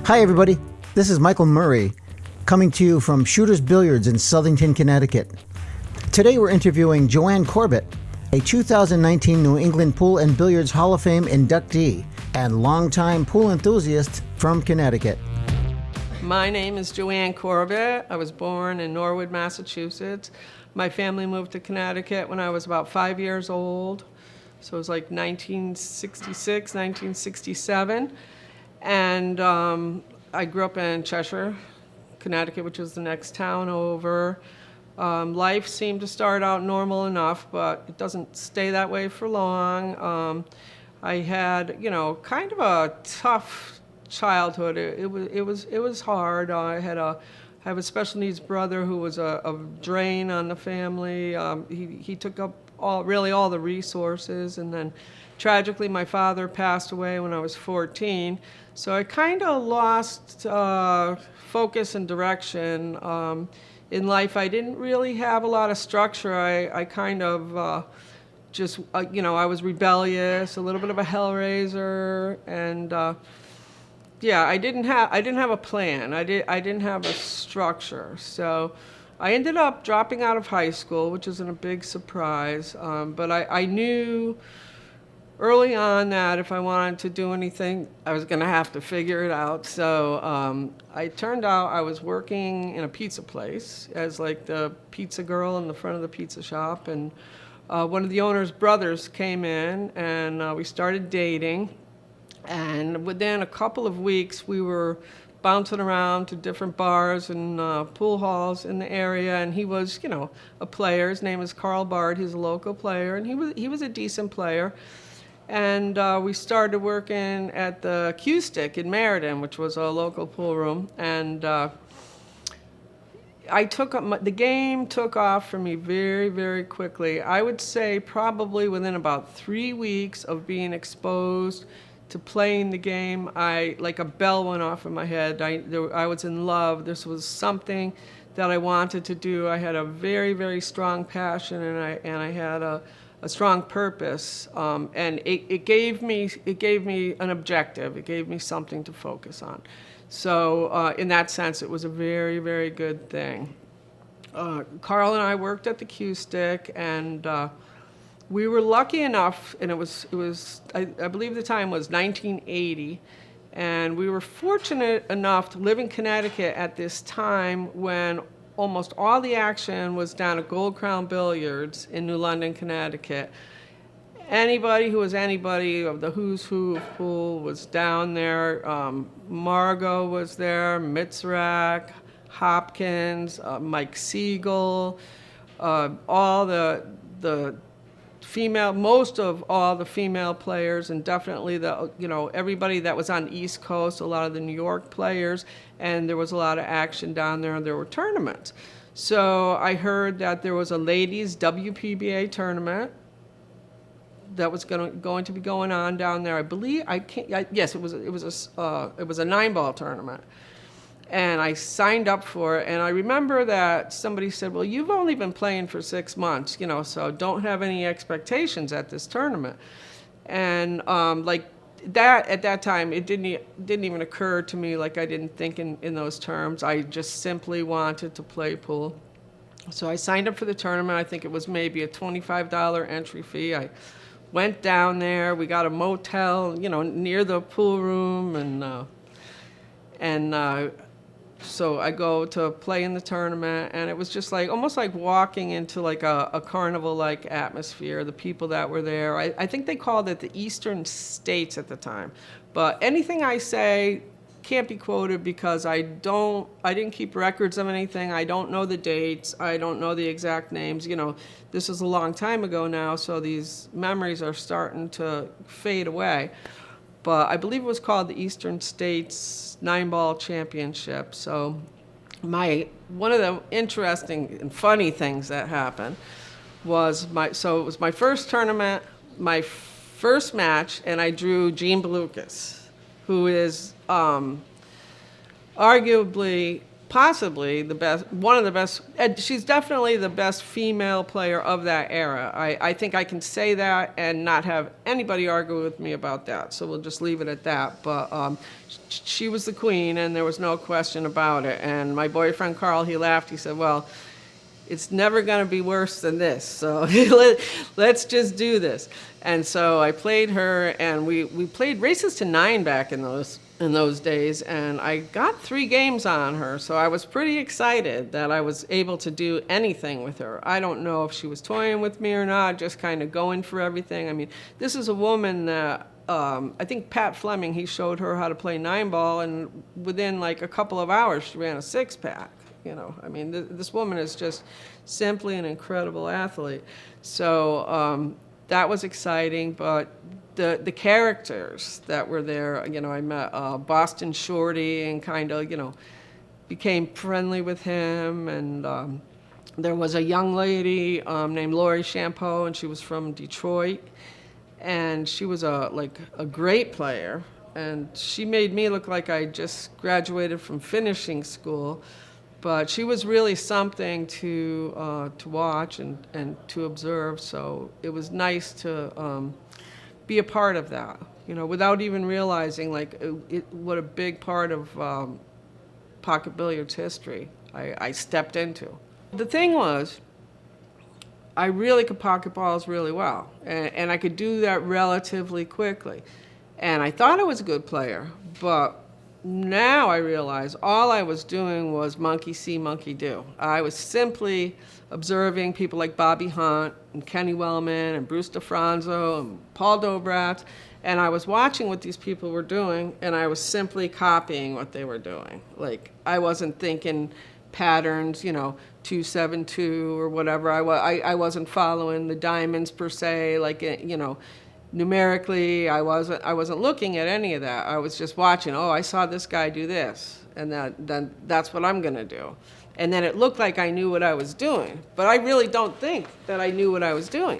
Hi, everybody. This is Michael Murray, coming to you from Shooter's Billiards in Southington, Connecticut. Today we're interviewing Joanne Corbett, a 2019 New England Pool and Billiards Hall of Fame inductee and longtime pool enthusiast from Connecticut. My name is Joanne Corbett. I was born in Norwood, Massachusetts. My family moved to Connecticut when I was about 5 years old. So it was like 1966, 1967. And I grew up in Cheshire, Connecticut, which was the next town over. Life seemed to start out normal enough, but it doesn't stay that way for long. I had, kind of a tough childhood. It was hard. I have a special needs brother who was a drain on the family. He took up all the resources, and then tragically my father passed away when I was 14. So I kind of lost focus and direction in life. I didn't really have a lot of structure. I kind of I was rebellious, a little bit of a hellraiser, and I didn't have a plan. I didn't have a structure. So I ended up dropping out of high school, which isn't a big surprise. But I knew early on that if I wanted to do anything, I was going to have to figure it out. So it turned out I was working in a pizza place as like the pizza girl in the front of the pizza shop. And one of the owner's brothers came in, and we started dating. And within a couple of weeks, we were bouncing around to different bars and pool halls in the area. And he was, a player. His name is Carl Bard. He's a local player, and he was a decent player. And we started working at the Q-Stick in Meriden, which was a local pool room. And the game took off for me very, very quickly. I would say probably within about 3 weeks of being exposed to playing the game, like a bell went off in my head. I was in love. This was something that I wanted to do. I had a very, very strong passion, and I had a strong purpose, and it gave me an objective. It gave me something to focus on. So in that sense, it was a very, very good thing. Carl and I worked at the Q-Stick, and we were lucky enough, and it was I believe the time was 1980, and we were fortunate enough to live in Connecticut at this time when almost all the action was down at Gold Crown Billiards in New London, Connecticut. Anybody who was anybody of the who's who of pool was down there. Margot was there, Mitzrak, Hopkins, Mike Siegel, all the female, most of all the female players, and definitely everybody that was on the East Coast, a lot of the New York players, and there was a lot of action down there, and there were tournaments. So I heard that there was a ladies WPBA tournament that was going to be going on down there. I believe it was a 9-ball tournament. And I signed up for it, and I remember that somebody said, well, you've only been playing for 6 months, so don't have any expectations at this tournament. And that, at that time, it didn't even occur to me, like I didn't think in those terms. I just simply wanted to play pool. So I signed up for the tournament. I think it was maybe a $25 entry fee. I went down there. We got a motel, near the pool room, and so I go to play in the tournament, and it was just almost like walking into like a carnival-like atmosphere. The people that were there, I think they called it the Eastern States at the time. But anything I say can't be quoted because I didn't keep records of anything. I don't know the dates. I don't know the exact names. This is a long time ago now, so these memories are starting to fade away. But I believe it was called the Eastern States 9-Ball Championship. So one of the interesting and funny things that happened was it was my first tournament, my first match, and I drew Gene Belucas, who is arguably possibly the best, one of the best, and she's definitely the best female player of that era. I think I can say that and not have anybody argue with me about that, so we'll just leave it at that. But she was the queen, and there was no question about it. And my boyfriend Carl, he laughed, he said, well, it's never going to be worse than this, so let's just do this. And so I played her, and we played races to 9 back in those days, and I got 3 games on her, so I was pretty excited that I was able to do anything with her. I don't know if she was toying with me or not, just kind of going for everything. I mean, this is a woman that I think Pat Fleming, he showed her how to play 9-ball, and within like a couple of hours she ran a 6-pack. You know, I mean, this woman is just simply an incredible athlete. So that was exciting, but the characters that were there, you know, I met Boston Shorty and kind of, you know, became friendly with him. And there was a young lady named Lori Champeau, and she was from Detroit. And she was a great player. And she made me look like I just graduated from finishing school. But she was really something to watch and to observe, so it was nice to be a part of that, you know, without even realizing like what a big part of pocket billiards history I stepped into. The thing was, I really could pocket balls really well, and I could do that relatively quickly. And I thought I was a good player, but now I realize all I was doing was monkey see, monkey do. I was simply observing people like Bobby Hunt and Kenny Wellman and Bruce DeFranzo and Paul Dobratz, and I was watching what these people were doing, and I was simply copying what they were doing. Like, I wasn't thinking patterns, you know, 2-7-2 or whatever. I wasn't following the diamonds per se, like, you know, numerically. I wasn't looking at any of that. I was just watching. Oh, I saw this guy do this, and then that's what I'm going to do. And then it looked like I knew what I was doing, but I really don't think that I knew what I was doing.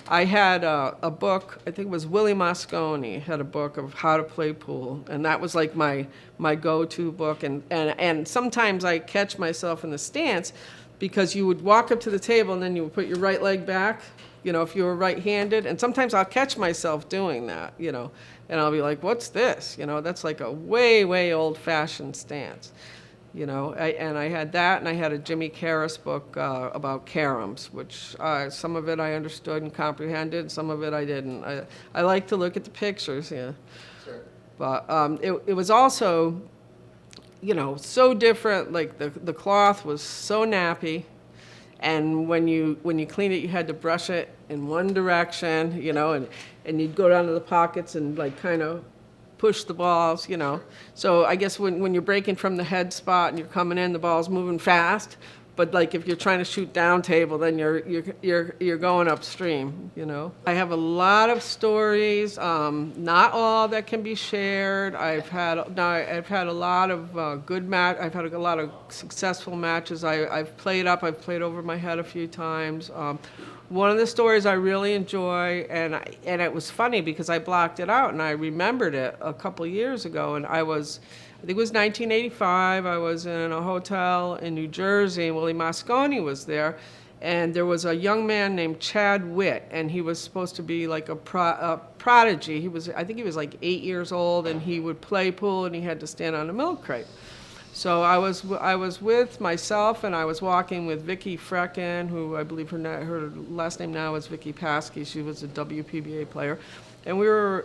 I had a book, I think it was Willie Mosconi had a book of how to play pool, and that was like my go-to book. And sometimes I catch myself in the stance because you would walk up to the table and then you would put your right leg back, you know, if you were right-handed. And sometimes I'll catch myself doing that, you know, and I'll be like, what's this? You know, that's like a way, way old-fashioned stance. You know, and I had that, and I had a Jimmy Karras book about caroms, which some of it I understood and comprehended, some of it I didn't. I like to look at the pictures, yeah. Sure. But it was also, you know, so different. Like the cloth was so nappy, and when you clean it, you had to brush it in one direction, you know, and you'd go down to the pockets and like kind of push the balls, you know. So I guess when you're breaking from the head spot and you're coming in, the ball's moving fast. But like if you're trying to shoot down table, then you're going upstream, you know. I have a lot of stories, not all that can be shared. I've had a lot of good match. I've had a lot of successful matches. I've played over my head a few times. One of the stories I really enjoy, and it was funny because I blocked it out and I remembered it a couple years ago, and I think it was 1985, I was in a hotel in New Jersey, and Willie Mosconi was there, and there was a young man named Chad Witt, and he was supposed to be like a prodigy. I think he was like 8 years old, and he would play pool, and he had to stand on a milk crate. So I was with myself, and I was walking with Vicky Frecken, who I believe her last name now is Vicky Paskey. She was a WPBA player. And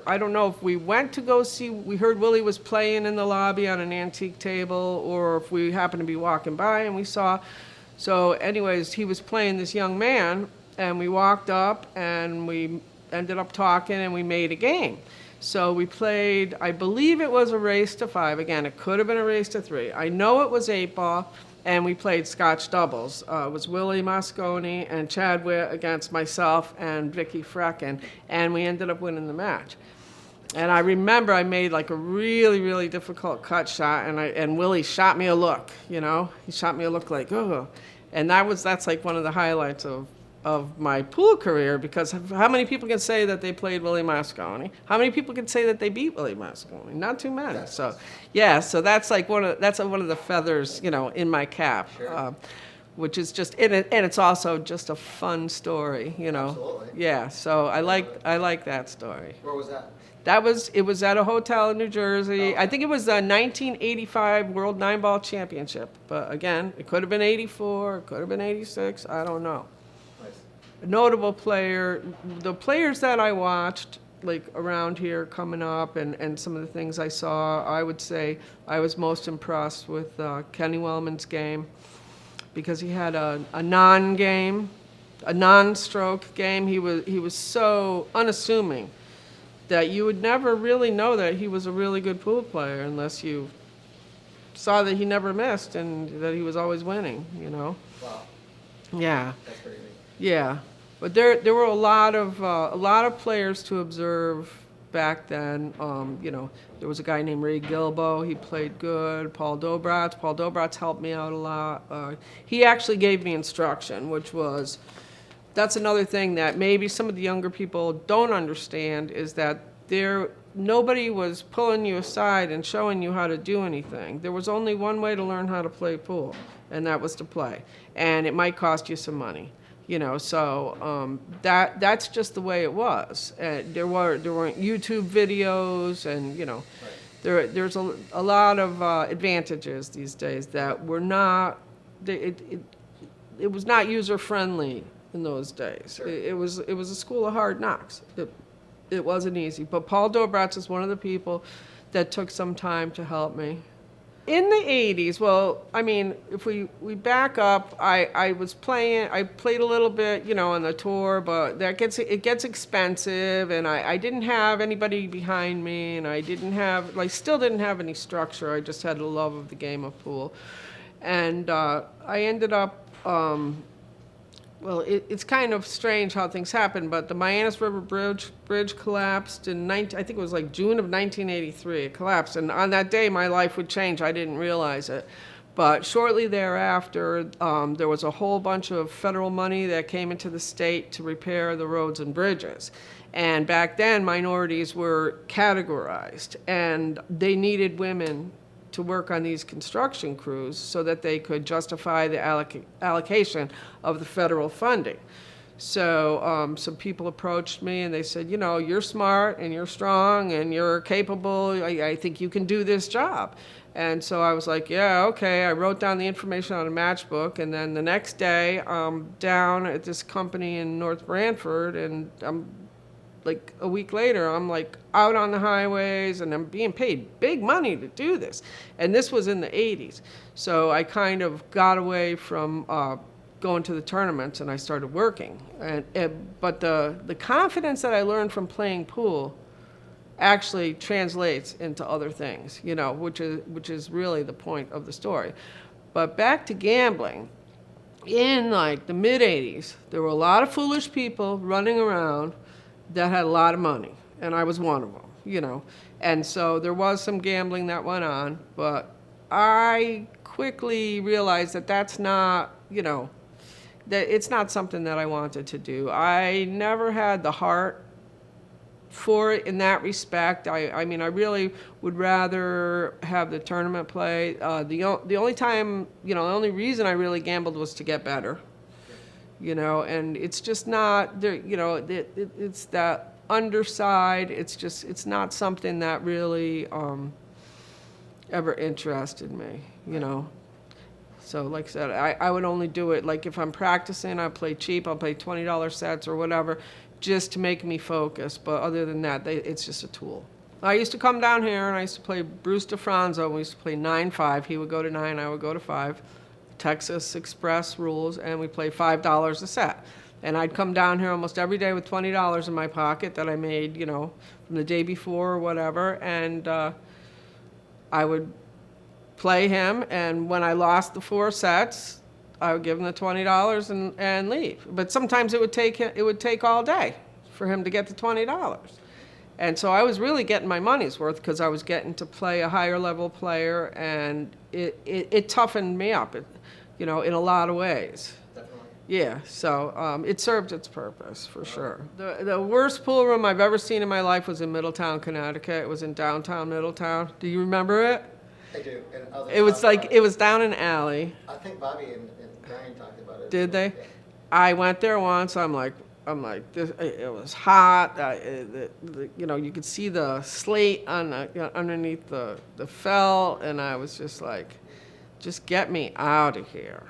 I don't know if we went to go see, we heard Willie was playing in the lobby on an antique table, or if we happened to be walking by and we saw. So anyways, he was playing this young man, and we walked up and we ended up talking and we made a game. So we played, I believe it was a race to 5. Again, it could have been a race to 3. I know it was 8-ball, and we played Scotch doubles. It was Willie Mosconi and Chad Witt against myself and Vicky Frecken, and we ended up winning the match. And I remember I made like a really, really difficult cut shot, and Willie shot me a look, you know? He shot me a look like, oh. And that's like one of the highlights of of my pool career, because how many people can say that they played Willie Mosconi? How many people can say that they beat Willie Mosconi? Not too many. So, yeah, so that's like one of the feathers, you know, in my cap, Sure. which is just and it's also just a fun story, you know. Absolutely. Yeah, so I like that story. Where was that? It was at a hotel in New Jersey. I think it was the 1985 World 9-Ball Championship. But again, it could have been 84, it could have been 86, I don't know. Nice. A notable player, the players that I watched, like around here coming up and some of the things I saw, I would say I was most impressed with Kenny Wellman's game, because he had a non-game, a non-stroke game. He was so unassuming that you would never really know that he was a really good pool player unless you saw that he never missed and that he was always winning, you know. Wow. Yeah. That's pretty neat. Yeah. But there were a lot of players to observe back then. You know, there was a guy named Ray Gilbo. He played good. Paul Dobratz helped me out a lot. He actually gave me instruction, that's another thing that maybe some of the younger people don't understand, is that nobody was pulling you aside and showing you how to do anything. There was only one way to learn how to play pool, and that was to play. And it might cost you some money, you know. So that's just the way it was. There weren't YouTube videos, and you know, Right. there's a lot of advantages these days that were not. It was not user friendly in those days. Sure. It was a school of hard knocks. It wasn't easy. But Paul Dobratz is one of the people that took some time to help me. In the 80s, well, I mean, if we back up, I played a little bit, you know, on the tour, but it gets expensive, and I didn't have anybody behind me, and I still didn't have any structure. I just had a love of the game of pool. And I ended up, well, it's kind of strange how things happen, but the Mianus River Bridge collapsed I think it was like June of 1983. It collapsed, and on that day, my life would change. I didn't realize it. But shortly thereafter, there was a whole bunch of federal money that came into the state to repair the roads and bridges. And back then, minorities were categorized, and they needed women to work on these construction crews so that they could justify the allocation of the federal funding. So some people approached me and they said, you know, you're smart and you're strong and you're capable. I think you can do this job. And so I was like, yeah, okay. I wrote down the information on a matchbook, and then the next day I'm down at this company in North Branford, and I'm like a week later, I'm like out on the highways, and I'm being paid big money to do this. And this was in the 80s. So I kind of got away from going to the tournaments, and I started working. But the confidence that I learned from playing pool actually translates into other things, you know, which is really the point of the story. But back to gambling. In like the mid 80s, there were a lot of foolish people running around that had a lot of money, and I was one of them, you know. And so there was some gambling that went on, but I quickly realized that that's not, you know, that it's not something that I wanted to do. I never had the heart for it in that respect. I mean, I really would rather have the tournament play. The only time, you know, the only reason I really gambled was to get better. You know, and it's just not there. You know, it's that underside. It's not something that really ever interested me. You know, so like I said, I would only do it like if I'm practicing. I play cheap. I'll play $20 sets or whatever, just to make me focus. But other than that, it's just a tool. I used to come down here and I used to play Bruce DeFranzo. We used to play 9-5. He would go to 9. I would go to 5. Texas Express rules, and we play $5 a set. And I'd come down here almost every day with $20 in my pocket that I made, you know, from the day before or whatever, and I would play him, and when I lost the 4 sets, I would give him the $20 and leave. But sometimes it would take all day for him to get the $20. And so I was really getting my money's worth, because I was getting to play a higher level player, and it toughened me up, you know, in a lot of ways. Definitely. Yeah, so it served its purpose for sure. The worst pool room I've ever seen in my life was in Middletown, Connecticut. It was in downtown Middletown. Do you remember it? I do. And It was like, it was down an alley. I think Bobby and Brian talked about it. Did they? I went there once. I'm like, this, it was hot. You know, you could see the slate on underneath the felt, and I was just like, just get me out of here.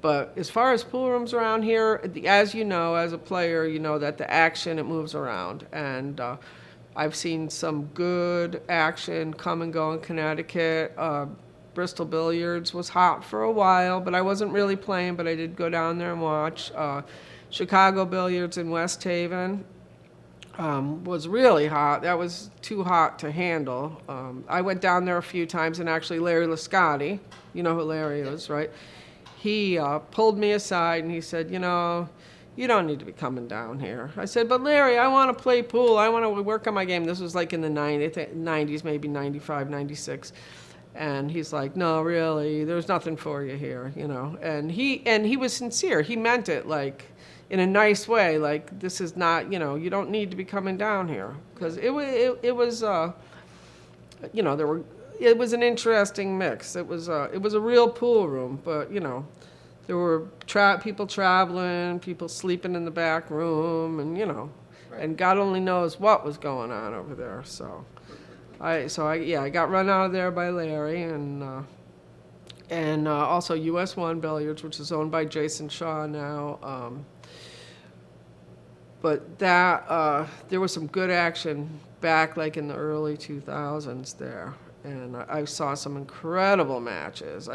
But as far as pool rooms around here, as you know, as a player, you know that the action, it moves around. And I've seen some good action come and go in Connecticut. Bristol Billiards was hot for a while, but I wasn't really playing, but I did go down there and watch. Chicago Billiards in West Haven was really hot. That was too hot to handle. I went down there a few times, and actually Larry Lascotti, you know who Larry is, right? He pulled me aside and he said, you know, you don't need to be coming down here. I said, but Larry, I want to play pool. I want to work on my game. This was like in the 90s, maybe 95, 96. And he's like, no, really, there's nothing for you here, you know. And he was sincere. He meant it, like, in a nice way. Like, this is not, you know, you don't need to be coming down here. Because it was, you know, it was an interesting mix. It was a real pool room, but, you know, there were people traveling, people sleeping in the back room, and, you know, right. And God only knows what was going on over there. So I got run out of there by Larry, and also US 1 Billiards, which is owned by Jason Shaw now. But there was some good action back like in the early 2000s there. And I saw some incredible matches.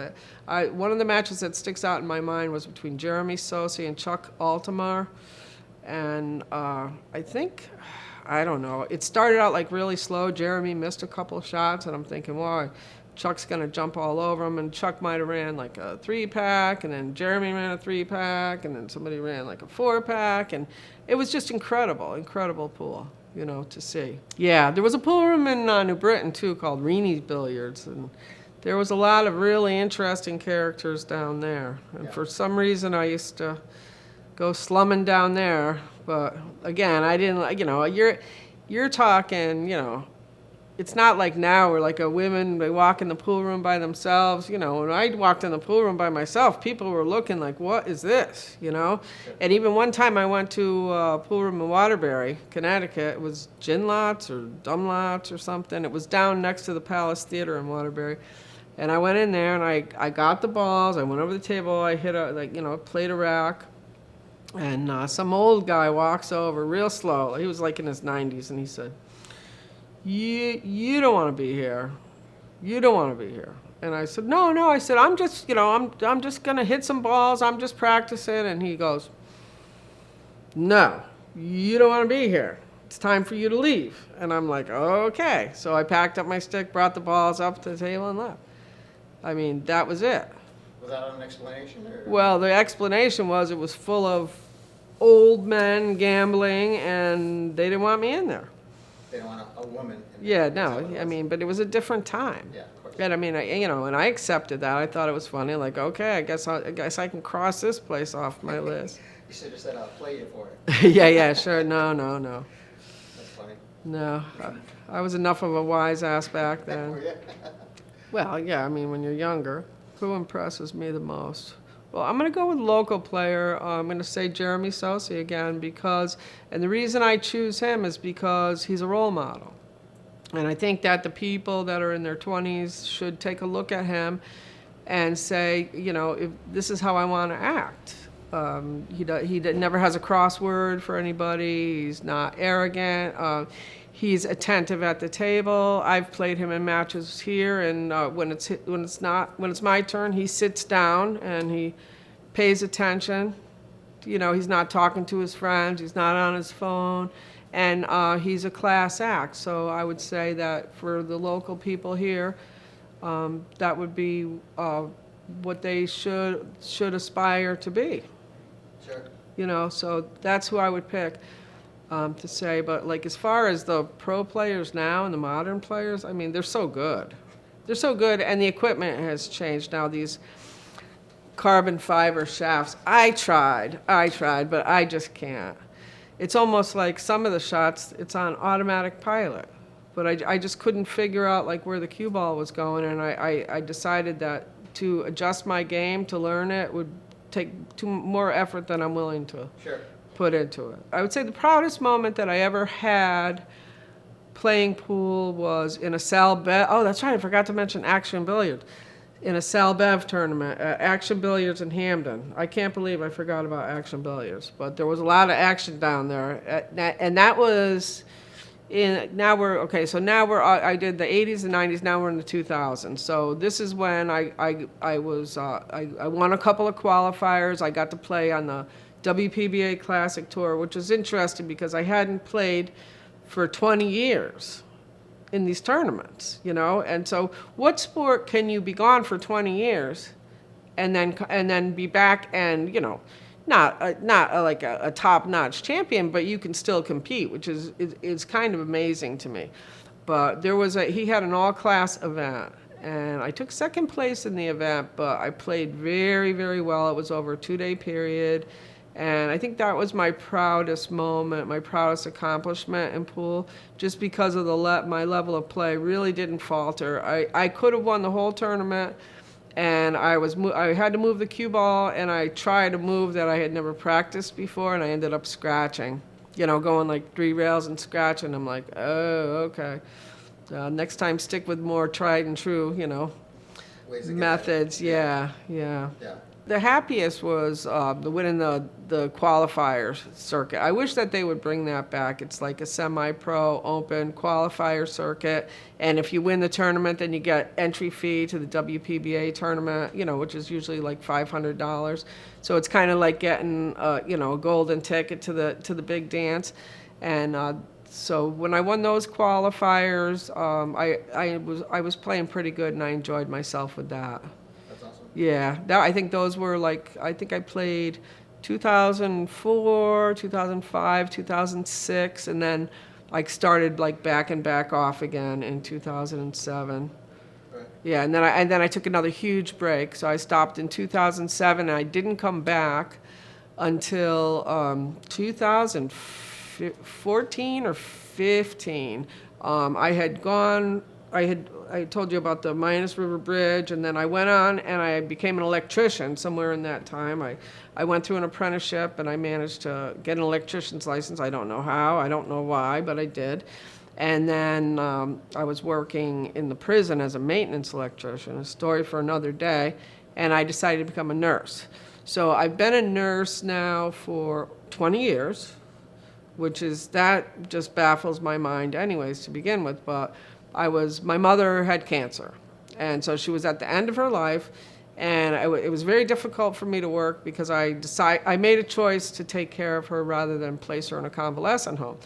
One of the matches that sticks out in my mind was between Jeremy Sosi and Chuck Altamar. And I don't know, it started out like really slow. Jeremy missed a couple of shots, and I'm thinking, well, Chuck's going to jump all over him. And Chuck might have ran like a 3-pack, and then Jeremy ran a 3-pack, and then somebody ran like a 4-pack. And it was just incredible pool, you know, to see. Yeah, there was a pool room in New Britain, too, called Reenie's Billiards, and there was a lot of really interesting characters down there. And for some reason, I used to go slumming down there, but again, I didn't, you know, you're talking, you know, it's not like now where like they walk in the pool room by themselves. You know, when I walked in the pool room by myself, people were looking like, what is this, you know? And even one time I went to a pool room in Waterbury, Connecticut. It was Gin Lots or Dumb Lots or something. It was down next to the Palace Theater in Waterbury. And I went in there and I got the balls. I went over the table. I hit played a rack. And some old guy walks over real slow. He was like in his 90s, and he said, You don't want to be here. You don't want to be here. And I said, no. I said, I'm just, you know, I'm just going to hit some balls. I'm just practicing. And he goes, no, you don't want to be here. It's time for you to leave. And I'm like, okay. So I packed up my stick, brought the balls up to the table, and left. I mean, that was it. Was that an explanation? Or? Well, the explanation was it was full of old men gambling, and they didn't want me in there. They don't want a woman. Yeah, no, I mean, but it was a different time. Yeah, of course. And I mean, and I accepted that. I thought it was funny. Like, okay, I guess I can cross this place off my list. You should have said, I'll play you for it. yeah, sure. No. That's funny. No, I was enough of a wise ass back then. Well, yeah, I mean, when you're younger. Who impresses me the most? Well, I'm going to go with local player. I'm going to say Jeremy Sosi again and the reason I choose him is because he's a role model. And I think that the people that are in their 20s should take a look at him and say, you know, if this is how I want to act. He never has a crossword for anybody. He's not arrogant. He's attentive at the table. I've played him in matches here, and when it's my turn, he sits down and he pays attention. You know, he's not talking to his friends. He's not on his phone, and he's a class act. So I would say that for the local people here, that would be what they should aspire to be. Sure. You know, so that's who I would pick. To say, but like as far as the pro players now and the modern players, I mean, they're so good. They're so good, and the equipment has changed now. carbon fiber shafts. I tried, but I just can't. It's almost like some of the shots, it's on automatic pilot. But I just couldn't figure out like where the cue ball was going, and I decided that to adjust my game, to learn it, would take more effort than I'm willing to put into it. I would say the proudest moment that I ever had playing pool was in a Sal Bev. Oh, that's right, I forgot to mention Action Billiard. In a Sal Bev tournament, Action Billiards in Hamden. I can't believe I forgot about Action Billiards, but there was a lot of action down there, and that was now we're okay. So now I did the 80s and 90s. Now we're in the 2000s. So this is when I won a couple of qualifiers. I got to play on the WPBA Classic Tour, which is interesting because I hadn't played for 20 years in these tournaments, and so what sport can you be gone for 20 years and then be back and not like a top-notch champion, but you can still compete, which is kind of amazing to me. But he had an all-class event, and I took second place in the event, but I played very, very well. It was over a 2-day period. And I think that was my proudest moment, my proudest accomplishment in pool, just because of my level of play really didn't falter. I could have won the whole tournament, and I had to move the cue ball, and I tried a move that I had never practiced before, and I ended up scratching, going like 3 rails and scratching. I'm like, oh, okay. Next time, stick with more tried and true, methods. Yeah. The happiest was winning the qualifier circuit. I wish that they would bring that back. It's like a semi-pro open qualifier circuit, and if you win the tournament, then you get entry fee to the WPBA tournament, which is usually like $500. So it's kind of like getting a golden ticket to the big dance. And so when I won those qualifiers, I was playing pretty good, and I enjoyed myself with that. Yeah, I think those were I think I played 2004, 2005, 2006, and then I started back off again in 2007. Right. Yeah, and then I took another huge break. So I stopped in 2007, and I didn't come back until 2014 or 15. I told you about the Minas River Bridge, and then I went on and I became an electrician somewhere in that time. I went through an apprenticeship, and I managed to get an electrician's license. I don't know how, I don't know why, but I did. And then I was working in the prison as a maintenance electrician, a story for another day, and I decided to become a nurse. So I've been a nurse now for 20 years, that just baffles my mind anyways to begin with, but my mother had cancer, and so she was at the end of her life, and it was very difficult for me to work because I made a choice to take care of her rather than place her in a convalescent home.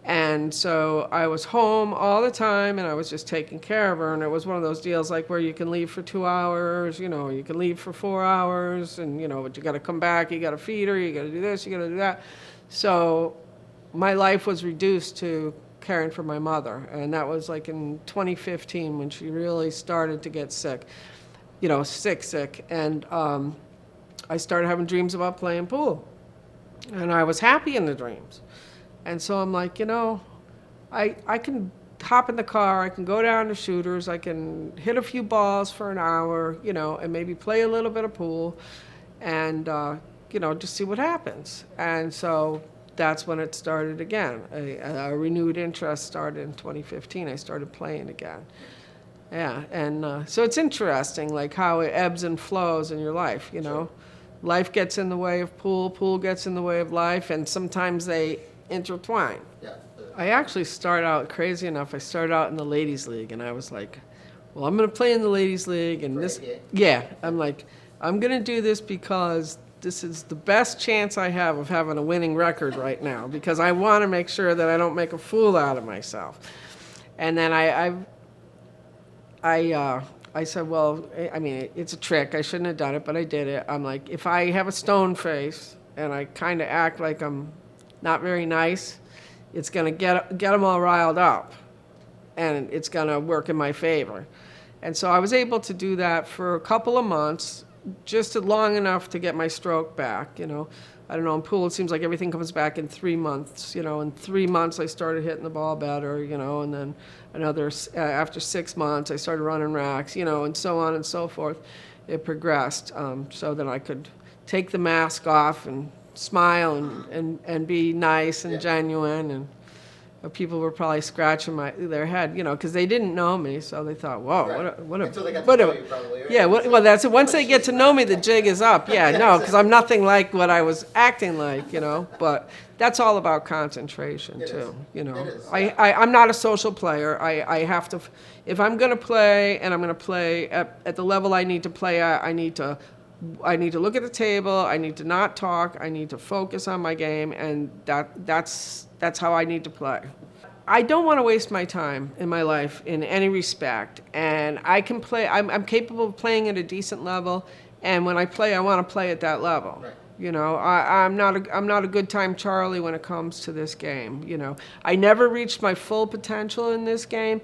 And so I was home all the time, and I was just taking care of her, and it was one of those deals where you can leave for 2 hours, you can leave for 4 hours, and but you got to come back, you got to feed her, you got to do this, you got to do that. So my life was reduced to caring for my mother, and that was in 2015 when she really started to get sick, sick, and I started having dreams about playing pool, and I was happy in the dreams, and so I'm like, I can hop in the car, I can go down to Shooters, I can hit a few balls for an hour, and maybe play a little bit of pool, and just see what happens. And so that's when it started again. A renewed interest started in 2015. I started playing again. Yeah, and so it's interesting, how it ebbs and flows in your life, Sure. Life gets in the way of pool gets in the way of life, and sometimes they intertwine. Yeah. I actually started out, crazy enough, I started out in the Ladies League, and I was like, well, I'm going to play in the Ladies League, and I'm like, I'm going to do this because this is the best chance I have of having a winning record right now, because I want to make sure that I don't make a fool out of myself. And then I said, well, I mean, it's a trick. I shouldn't have done it, but I did it. I'm like, if I have a stone face and I kind of act like I'm not very nice, it's going to get them all riled up, and it's going to work in my favor. And so I was able to do that for a couple of months, just long enough to get my stroke back, you know. I don't know, in pool it seems like everything comes back in 3 months, you know. In 3 months I started hitting the ball better, you know, and then after 6 months I started running racks, you know, and so on and so forth. It progressed so that I could take the mask off and smile and be nice and genuine, and people were probably scratching their head, you know, because they didn't know me, so they thought, "Whoa, Right. what a Until they got to know you, probably, right? yeah." Well, that's it. Once they get to know me, the jig is up. Yeah, no, because I'm nothing like what I was acting like, you know. But that's all about concentration too, you know. It is. I'm not a social player. I have to, if I'm going to play and I'm going to play at the level I need to play at, I need to look at the table. I need to not talk. I need to focus on my game, and that's how I need to play. I don't want to waste my time in my life in any respect, and I can play. I'm capable of playing at a decent level, and when I play, I want to play at that level. Right. You know, I'm not a good time Charlie when it comes to this game. You know, I never reached my full potential in this game,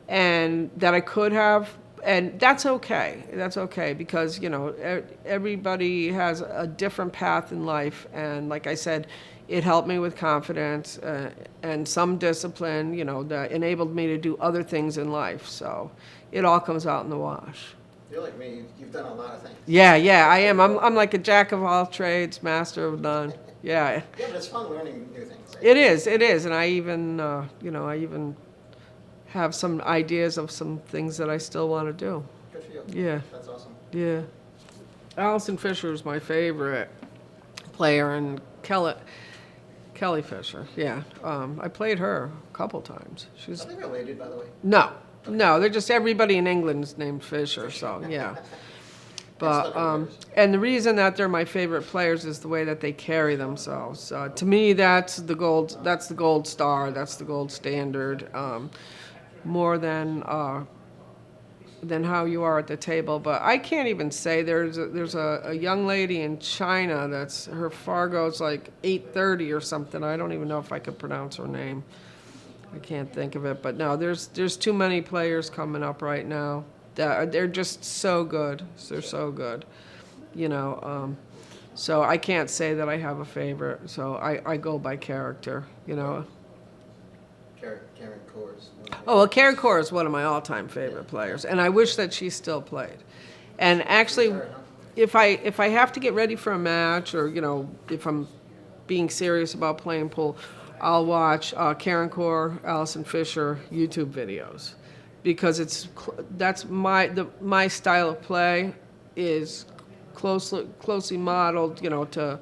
and that I could have. And that's okay. That's okay because, you know, everybody has a different path in life. And like I said, it helped me with confidence and some discipline, you know, that enabled me to do other things in life. So it all comes out in the wash. You're like me. You've done a lot of things. Yeah, I am. I'm like a jack of all trades, master of none. Yeah. Yeah, but it's fun learning new things. Right? It is. And I even, you know, I even have some ideas of some things that I still want to do. Good for you. Yeah. That's awesome. Yeah. Allison Fisher is my favorite player, and Kelly Fisher. Yeah. I played her a couple times. She's Are they related, by the way? no, they're just everybody in England's named Fisher, so yeah. But and the reason that they're my favorite players is the way that they carry themselves. To me, that's the gold star. That's the gold standard. More than how you are at the table. But I can't even say there's a young lady in China that's her Fargo's like 830 or something. I don't even know if I could pronounce her name. I can't think of it. But no, there's too many players coming up right now that they're just so good. They're so good, you know. So I can't say that I have a favorite. So I go by character, you know. Karen Kors. Oh, well, Karen Kors is one of my all-time favorite players, and I wish that she still played. And actually, if I have to get ready for a match, or you know, if I'm being serious about playing pool, I'll watch Karen Kors, Allison Fisher YouTube videos, because that's my style of play is closely modeled, you know, to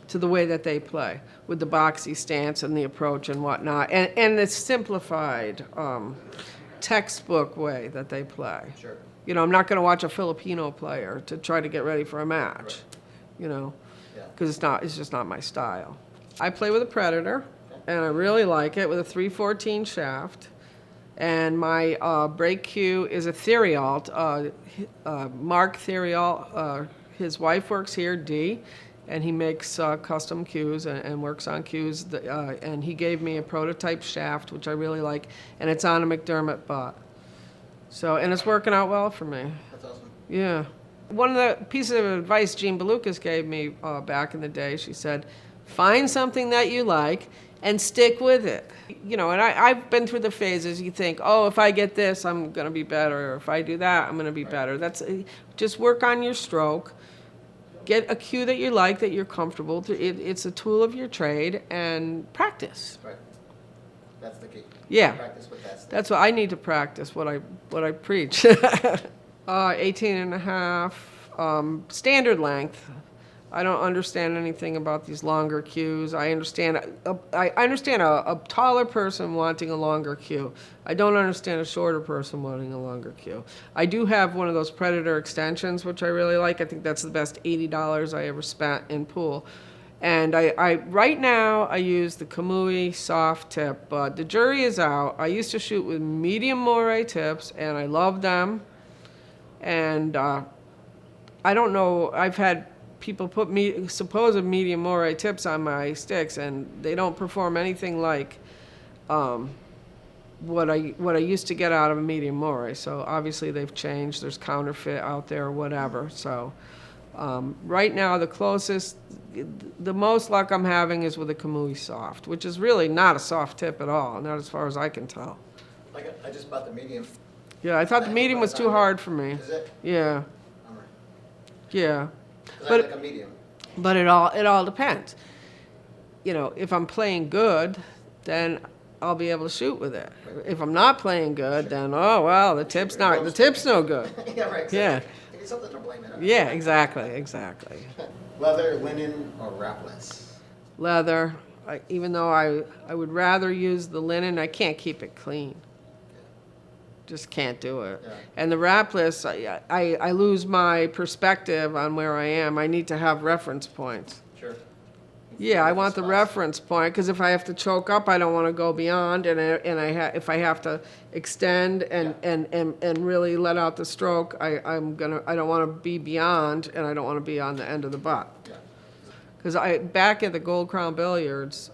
the way that they play, with the boxy stance and the approach and whatnot, and the simplified textbook way that they play. Sure. You know, I'm not going to watch a Filipino player to try to get ready for a match, Right. you know, Yeah. because it's just not my style. I play with a Predator, and I really like it, with a 314 shaft. And my break cue is a Theriault, Mark Theriault. His wife works here, Dee, and he makes custom cues and works on cues. And he gave me a prototype shaft, which I really like, and it's on a McDermott butt. So, and it's working out well for me. That's awesome. Yeah. One of the pieces of advice Jean Belucas gave me back in the day, she said, find something that you like and stick with it. You know, and I've been through the phases. You think, oh, if I get this, I'm going to be better. Or if I do that, I'm going to be better. That's just work on your stroke. Get a cue that you like, that you're comfortable. It's a tool of your trade, and practice. Right. That's the key. Yeah. Practice what that's. That's what I need to practice, what I preach. 18 and a half, standard length. I don't understand anything about these longer cues. I understand a taller person wanting a longer cue. I don't understand a shorter person wanting a longer cue. I do have one of those Predator extensions, which I really like. I think that's the best $80 I ever spent in pool. And I right now I use the Kamui soft tip, but the jury is out. I used to shoot with medium moire tips, and I love them. And I don't know, I've had people put supposed medium moire tips on my sticks, and they don't perform anything like what I used to get out of a medium moire. So obviously they've changed. There's counterfeit out there or whatever. So Right now, the most luck I'm having is with a Kamui soft, which is really not a soft tip at all, not as far as I can tell. I just bought the medium. Yeah, I thought the medium was too hard for me. Is it? Yeah, All right. yeah. 'Cause I But like a medium. But it all depends. You know, if I'm playing good, then I'll be able to shoot with it. If I'm not playing good, then oh well, the tip's no good. Yeah, right. Exactly. Yeah. Give me something to blame it on. Yeah, exactly. Leather, linen, or wrapless? Leather. Even though I would rather use the linen, I can't keep it clean. Just can't do it. Yeah. And the wrapless, I lose my perspective on where I am. I need to have reference points. Sure. Yeah, I want the reference point, because if I have to choke up, I don't want to go beyond, and if I have to extend and really let out the stroke, I don't want to be beyond, and I don't want to be on the end of the butt. Yeah. Because back at the Gold Crown Billiards,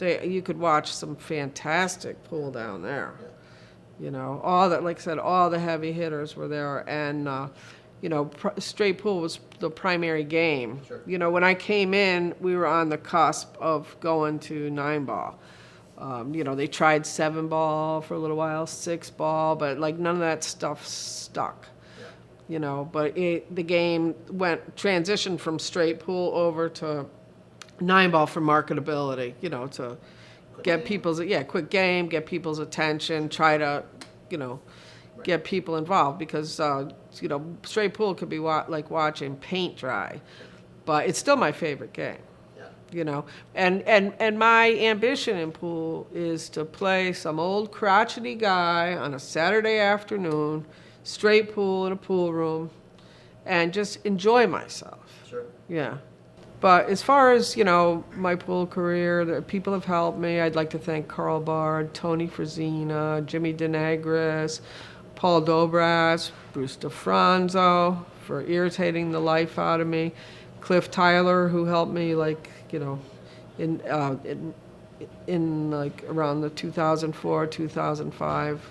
you could watch some fantastic pool down there. Yeah. You know, like I said, all the heavy hitters were there, and you know, straight pool was the primary game. Sure. You know, when I came in, we were on the cusp of going to 9-ball. You know, they tried 7-ball for a little while, 6-ball, but like none of that stuff stuck. Yeah. You know, but the game transitioned from straight pool over to 9-ball for marketability. You know, to get people's quick game, get people's attention, try to, you know, get people involved, because you know, straight pool could be like watching paint dry, but it's still my favorite game. Yeah. You know, and my ambition in pool is to play some old crotchety guy on a Saturday afternoon, straight pool in a pool room, and just enjoy myself. Sure. Yeah. But as far as, you know, my pool career, the people have helped me. I'd like to thank Carl Bard, Tony Frazina, Jimmy DeNegris, Paul Dobras, Bruce DeFranzo for irritating the life out of me, Cliff Tyler, who helped me, like, you know, in like around the 2004, 2005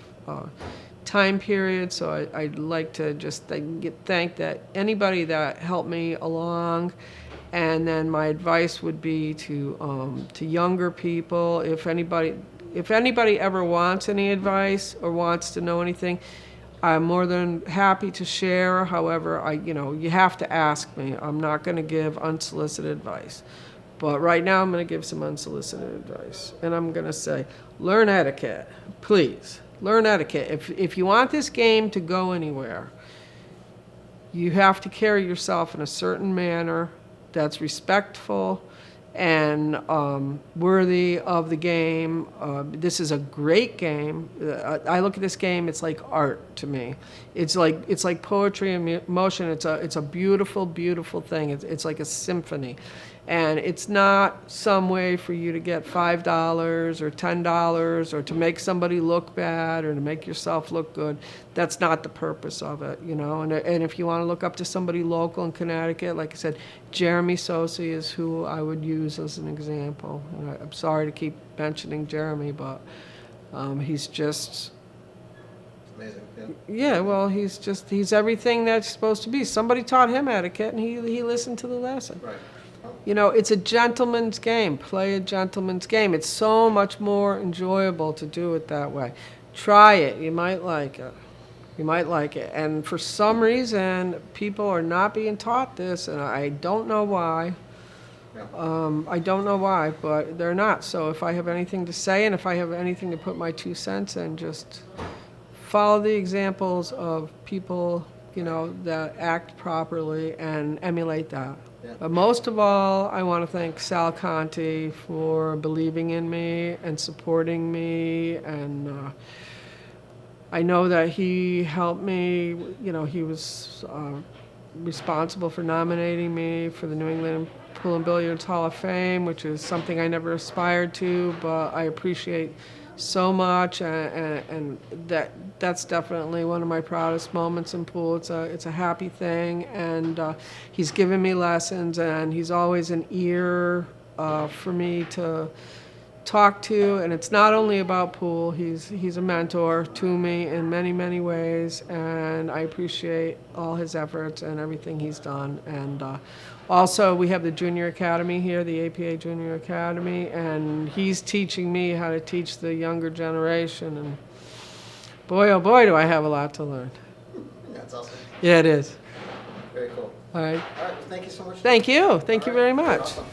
time period. So I'd like to just thank that anybody that helped me along. And then my advice would be to younger people, if anybody ever wants any advice or wants to know anything, I'm more than happy to share. However, you have to ask me. I'm not going to give unsolicited advice. But right now I'm going to give some unsolicited advice. And I'm going to say, learn etiquette, please. Learn etiquette. If you want this game to go anywhere, you have to carry yourself in a certain manner that's respectful and worthy of the game. This is a great game. I look at this game, it's like art to me. It's like poetry in motion. It's a beautiful, beautiful thing. It's like a symphony. And it's not some way for you to get $5 or $10 or to make somebody look bad or to make yourself look good. That's not the purpose of it, you know. And if you want to look up to somebody local in Connecticut, like I said, Jeremy Sosi is who I would use as an example. And I'm sorry to keep mentioning Jeremy, but he's just... Amazing. Yeah. Yeah, well, he's everything that's supposed to be. Somebody taught him etiquette, and he listened to the lesson. Right. You know, it's a gentleman's game. Play a gentleman's game. It's so much more enjoyable to do it that way. Try it. You might like it. You might like it. And for some reason, people are not being taught this, and I don't know why. Yeah. I don't know why, but they're not. So if I have anything to say and if I have anything to put my 2 cents in, just follow the examples of people, you know, that act properly and emulate that. Yeah. But most of all, I want to thank Sal Conti for believing in me and supporting me. And I know that he helped me. You know, he was responsible for nominating me for the New England Pool and Billiards Hall of Fame, which is something I never aspired to, but I appreciate so much, and that's definitely one of my proudest moments in pool. It's a happy thing, and he's given me lessons, and he's always an ear for me to talk to, and it's not only about pool. He's a mentor to me in many, many ways, and I appreciate all his efforts and everything he's done. And also, we have the Junior Academy here, the APA Junior Academy, and he's teaching me how to teach the younger generation. And boy, oh boy, do I have a lot to learn. That's awesome. Yeah, it is. Very cool. All right. All right, well, thank you so much. Thank you. Thank you All right, very much. awesome.